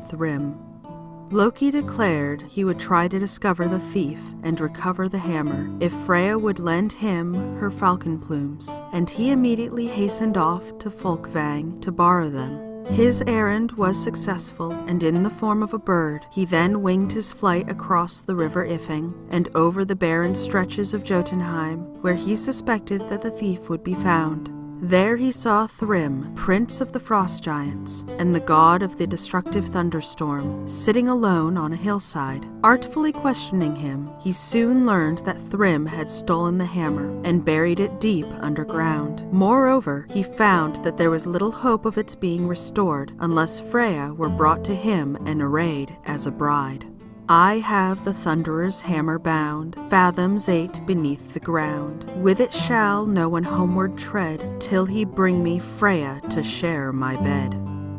Thrym. Loki declared he would try to discover the thief and recover the hammer if Freya would lend him her falcon plumes, and he immediately hastened off to Folkvang to borrow them. His errand was successful, and in the form of a bird, he then winged his flight across the river Ifing and over the barren stretches of Jotun-heim, where he suspected that the thief would be found. There he saw Thrym, prince of the frost giants, and the god of the destructive thunderstorm, sitting alone on a hillside. Artfully questioning him, he soon learned that Thrym had stolen the hammer and buried it deep underground. Moreover, he found that there was little hope of its being restored unless Freya were brought to him and arrayed as a bride. I have the Thunderer's hammer bound, fathoms 8 beneath the ground. With it shall no one homeward tread, till he bring me Freya to share my bed.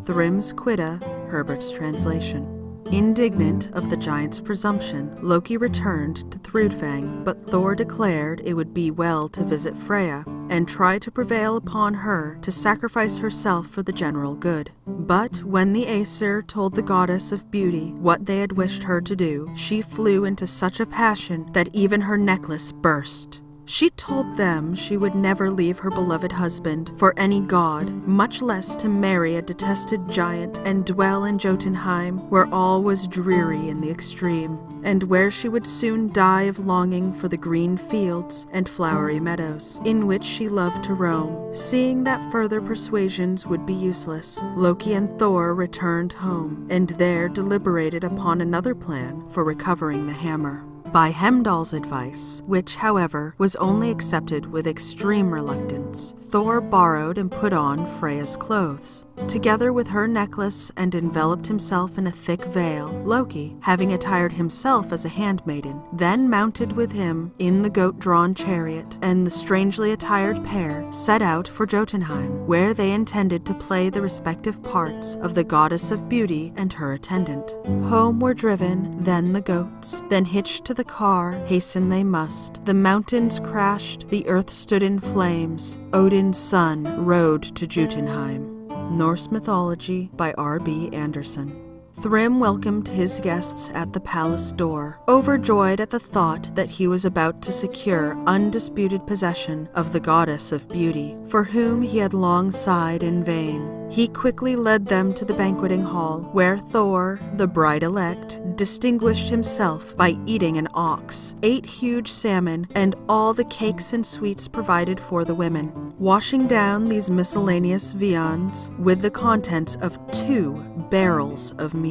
Thrym's Quidda, Herbert's translation. Indignant of the giant's presumption, Loki returned to Thrudvang, but Thor declared it would be well to visit Freya and try to prevail upon her to sacrifice herself for the general good. But when the Aesir told the goddess of beauty what they had wished her to do, she flew into such a passion that even her necklace burst. She told them she would never leave her beloved husband for any god, much less to marry a detested giant and dwell in Jotun-heim, where all was dreary in the extreme, and where she would soon die of longing for the green fields and flowery meadows, in which she loved to roam. Seeing that further persuasions would be useless, Loki and Thor returned home, and there deliberated upon another plan for recovering the hammer. By Heimdall's advice, which, however, was only accepted with extreme reluctance, Thor borrowed and put on Freya's clothes. Together with her necklace and enveloped himself in a thick veil, Loki, having attired himself as a handmaiden, then mounted with him in the goat-drawn chariot, and the strangely attired pair set out for Jotunheim, where they intended to play the respective parts of the goddess of beauty and her attendant. Home were driven, then the goats, then hitched to the car, hasten they must. The mountains crashed, the earth stood in flames. Odin's son rode to Jotunheim. Norse Mythology by R.B. Anderson. Thrym welcomed his guests at the palace door, overjoyed at the thought that he was about to secure undisputed possession of the goddess of beauty, for whom he had long sighed in vain. He quickly led them to the banqueting hall, where Thor, the bride-elect, distinguished himself by eating an ox, 8 huge salmon, and all the cakes and sweets provided for the women, washing down these miscellaneous viands with the contents of 2 barrels of mead.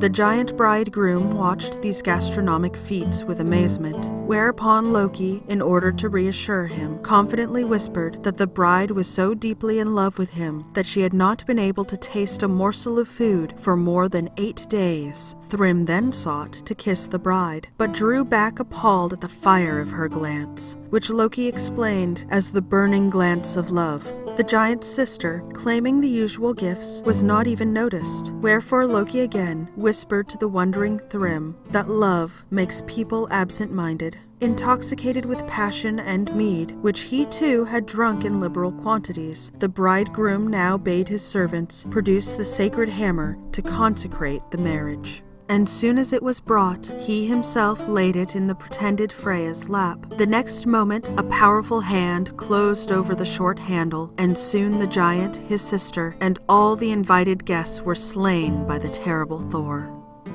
The giant bridegroom watched these gastronomic feats with amazement, whereupon Loki, in order to reassure him, confidently whispered that the bride was so deeply in love with him that she had not been able to taste a morsel of food for more than 8 days. Thrym then sought to kiss the bride, but drew back appalled at the fire of her glance, which Loki explained as the burning glance of love. The giant's sister, claiming the usual gifts, was not even noticed, wherefore Loki again whispered to the wondering Thrym that love makes people absent-minded. Intoxicated with passion and mead, which he too had drunk in liberal quantities, the bridegroom now bade his servants produce the sacred hammer to consecrate the marriage. And soon as it was brought, he himself laid it in the pretended Freya's lap. The next moment, a powerful hand closed over the short handle, and soon the giant, his sister, and all the invited guests were slain by the terrible Thor.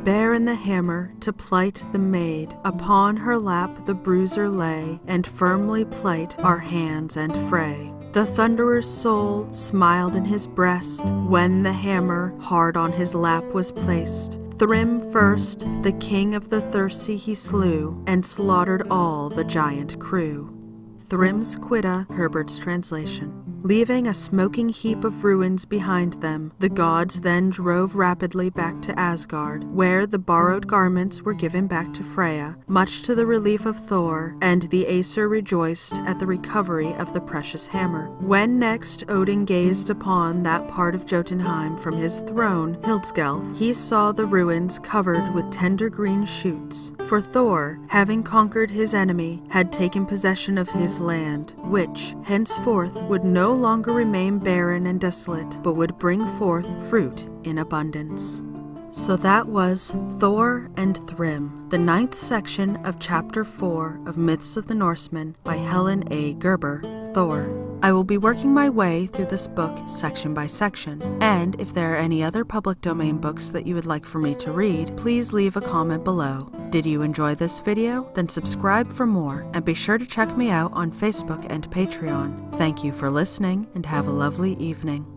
Bear in the hammer to plight the maid, upon her lap the bruiser lay, and firmly plight our hands and fray. The Thunderer's soul smiled in his breast, when the hammer hard on his lap was placed. Thrym first, the king of the thirsty he slew, and slaughtered all the giant crew. Thrym's Quidda, Herbert's translation. Leaving a smoking heap of ruins behind them, the gods then drove rapidly back to Asgard, where the borrowed garments were given back to Freya, much to the relief of Thor, and the Aesir rejoiced at the recovery of the precious hammer. When next Odin gazed upon that part of Jotunheim from his throne, Hildsgelf, he saw the ruins covered with tender green shoots, for Thor, having conquered his enemy, had taken possession of his land, which henceforth would no longer remain barren and desolate, but would bring forth fruit in abundance. So that was Thor and Thrym, the 9th section of Chapter 4 of Myths of the Norsemen by Helene A Guerber, Thor. I will be working my way through this book section by section, and if there are any other public domain books that you would like for me to read, please leave a comment below. Did you enjoy this video? Then subscribe for more, and be sure to check me out on Facebook and Patreon. Thank you for listening, and have a lovely evening.